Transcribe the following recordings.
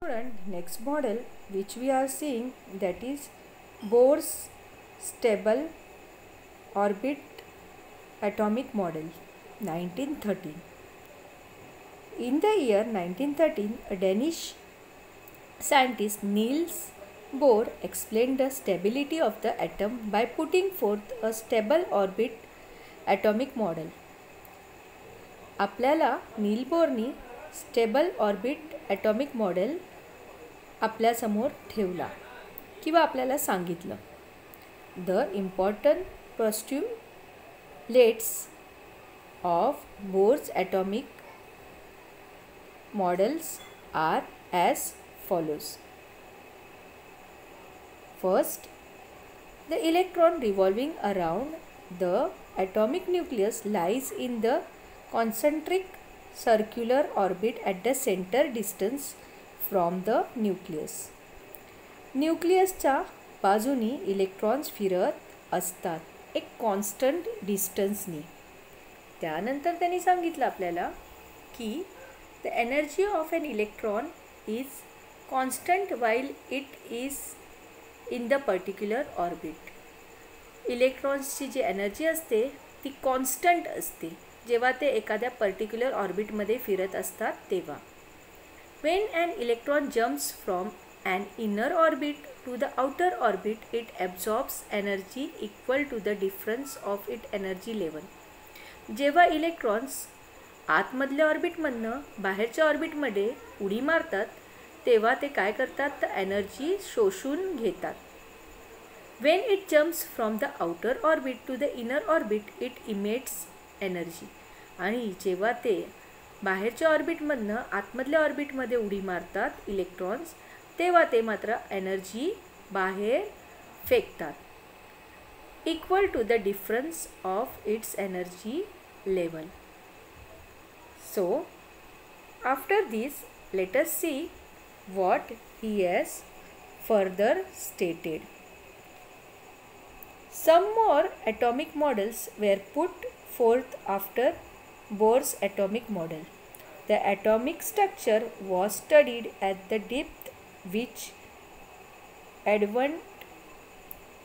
Student, next model which we are seeing, that is Bohr's stable orbit atomic model 1913. In the year 1913, a Danish scientist Niels Bohr explained the stability of the atom by putting forth a stable orbit atomic model. आपल्याला Niels बोरनी stable orbit atomic model आपल्यासमोर ठेवला किंवा आपल्याला सांगितलं. The important postulates of Bohr's atomic models are as follows. First, the electron revolving around the atomic nucleus lies in the concentric circular orbit at the center distance from the nucleus. न्यूक्लियसच्या बाजूनी electrons फिरत असतात एक constant डिस्टन्सनी. त्यानंतर त्यांनी सांगितलं आपल्याला की the energy of an electron is constant while it is in the particular orbit. इलेक्ट्रॉन्सची जी एनर्जी असते ती कॉन्स्टंट असते जेव्हा ते एखाद्या पर्टिक्युलर ऑर्बिटमध्ये फिरत असतात तेव्हा. When an electron jumps from an inner orbit to the outer orbit it absorbs energy equal to the difference of it energy level. जेव्हा इलेक्ट्रॉन्स आतमधल्या ऑर्बिटमधनं बाहेरच्या ऑर्बिटमध्ये उडी मारतात तेव्हा ते काय करतात तर एनर्जी शोषून घेतात. When it jumps from the outer orbit to the inner orbit it emits energy. आणि जेव्हा ते बाहेरच्या ऑर्बिटमधनं आतमधल्या ऑर्बिटमध्ये उडी मारतात इलेक्ट्रॉन्स तेव्हा ते मात्र एनर्जी बाहेर फेकतात equal to the difference of its energy level. So after this let us see what he has further stated. Some more atomic models were put forth after Bohr's atomic model. The atomic structure was studied at the depth which advent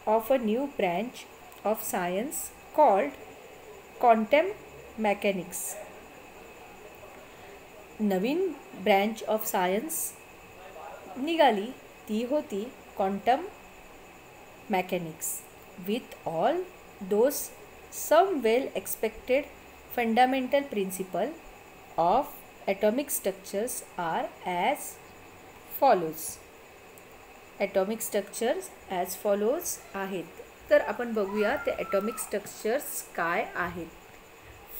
of a new branch of science called quantum mechanics. नवीन branch of science निघाली ती होती quantum mechanics. With all those some well expected fundamental principle of atomic structures are as follows. Atomic structures as follows आहेत. तर आपण बघूया ते atomic structures काय आहेत.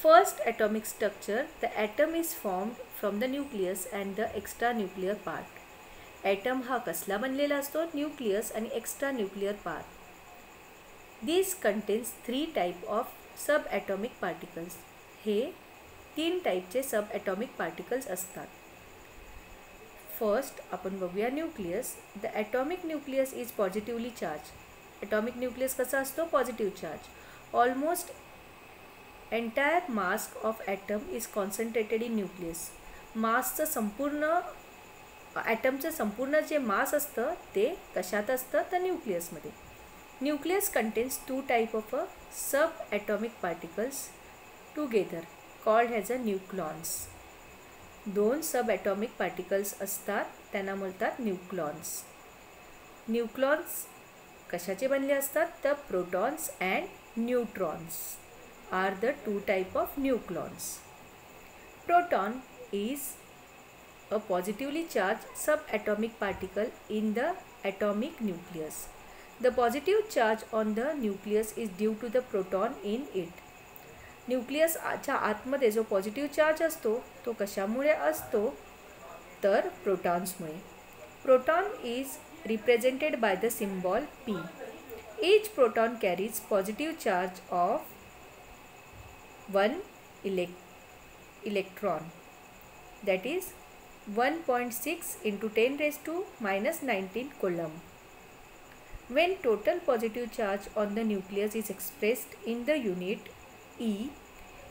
First atomic structure, the atom is formed from the nucleus and the extra nuclear part. Atom हा कसला बनलेला असतो न्यूक्लियस आणि extra nuclear part. This contains 3 type of sub atomic particles. हे 3 टाईपचे सब ॲटॉमिक पार्टिकल्स असतात. फर्स्ट आपण बघूया nucleus. The atomic nucleus is positively charge. Atomic nucleus कसा असतो positive charge. Almost entire mass of atom is concentrated in nucleus. मासचं संपूर्ण ॲटमचं संपूर्ण जे मास असतं ते कशात असतं तर न्यूक्लियसमध्ये. Nucleus contains 2 type of a sub atomic particles together called as a nucleons. 2 sub atomic particles असतात त्यांना बोलतात न्यूक्लॉन्स. न्यूक्लॉन्स कशाचे बनले असतात तर protons and neutrons are the 2 type of nucleons. Proton is a positively charged subatomic particle in the atomic nucleus. The positive charge on the nucleus is due to the proton in it. न्यूक्लियसच्या आतमध्ये जो positive charge असतो तो कशामुळे असतो तर प्रोटॉन्समुळे. Proton is represented by the symbol P. Each proton carries positive charge of 1 electron. That is 1.6 into 10 raised to minus 19 coulomb. When total positive charge on the nucleus is expressed in the unit E,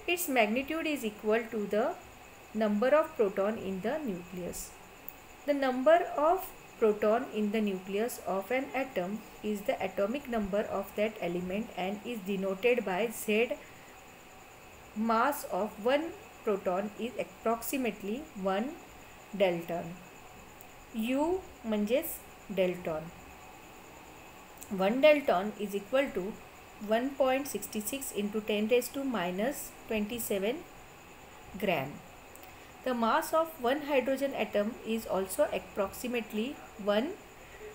its magnitude is equal to the number of proton in the nucleus. The number of proton in the nucleus of an atom is the atomic number of that element and is denoted by Z. Mass of one proton is approximately 1 dalton. U म्हणजेच dalton. 1 dalton is equal to 1.66 into 10 raised to minus 27 gram. The mass of one hydrogen atom is also approximately 1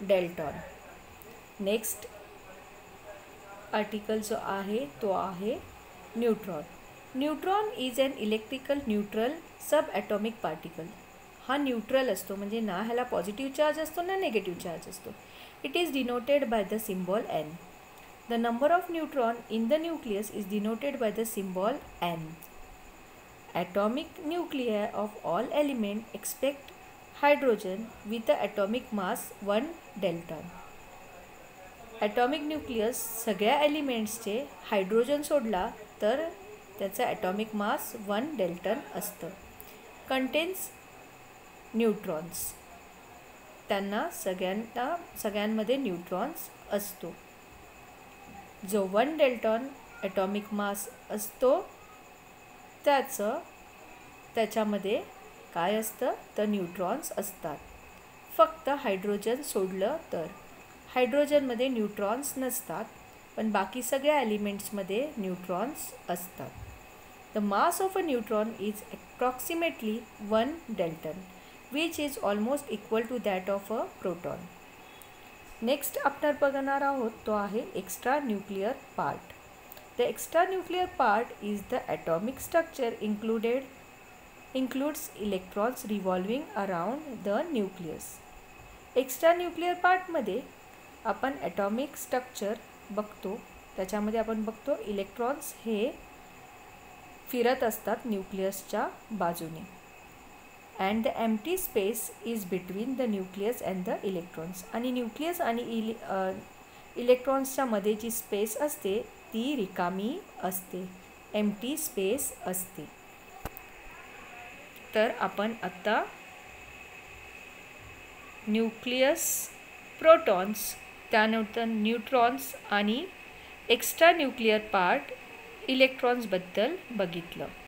dalton. Next article जो आहे तो आहे neutron. Neutron is an electrical neutral subatomic particle. हा neutral असतो म्हणजे ना ह्याला positive charge असतो ना नेगेटिव्ह चार्ज असतो. It is denoted by the symbol N. The number of neutron in the nucleus is denoted by the symbol N. Atomic nuclei of all elements except hydrogen with the atomic mass 1 dalton. Atomic nucleus सगळ्या एलिमेंट्सचे hydrogen सोडला तर त्याचा atomic mass 1 dalton असतं. Contains neutrons. त्यांना सगळ्यांमध्ये neutrons असतो. जो 1 dalton atomic mass असतो त्याच्यामध्ये काय असतं तर न्यूट्रॉन्स असतात. फक्त हायड्रोजन सोडलं तर हायड्रोजनमध्ये न्यूट्रॉन्स नसतात पण बाकी सगळ्या एलिमेंट्समध्ये न्यूट्रॉन्स असतात. The mass of a neutron is approximately 1 dalton which is almost equal to that of a proton. Next आपण बघणार आहोत तो आहे extra nuclear part. The extranuclear part is the atomic structure includes electrons revolving around the nucleus. Extranuclear part मध्ये आपण atomic structure बघतो. त्याच्यामध्ये आपण बघतो इलेक्ट्रॉन्स हे फिरत असतात न्यूक्लियसच्या बाजूने. And the empty space is between the nucleus and the electrons. आणि न्यूक्लियस आणि इलेक्ट्रॉन्सच्या मध्ये जी स्पेस असते ती रिकामी असते. एम्प्टी स्पेस असते. तर आपण आता न्यूक्लियस, प्रोटॉन्स, त्यानंतर न्यूट्रॉन्स आणि एक्स्ट्रा न्यूक्लियर पार्ट इलेक्ट्रॉन्सबद्दल बघितलं.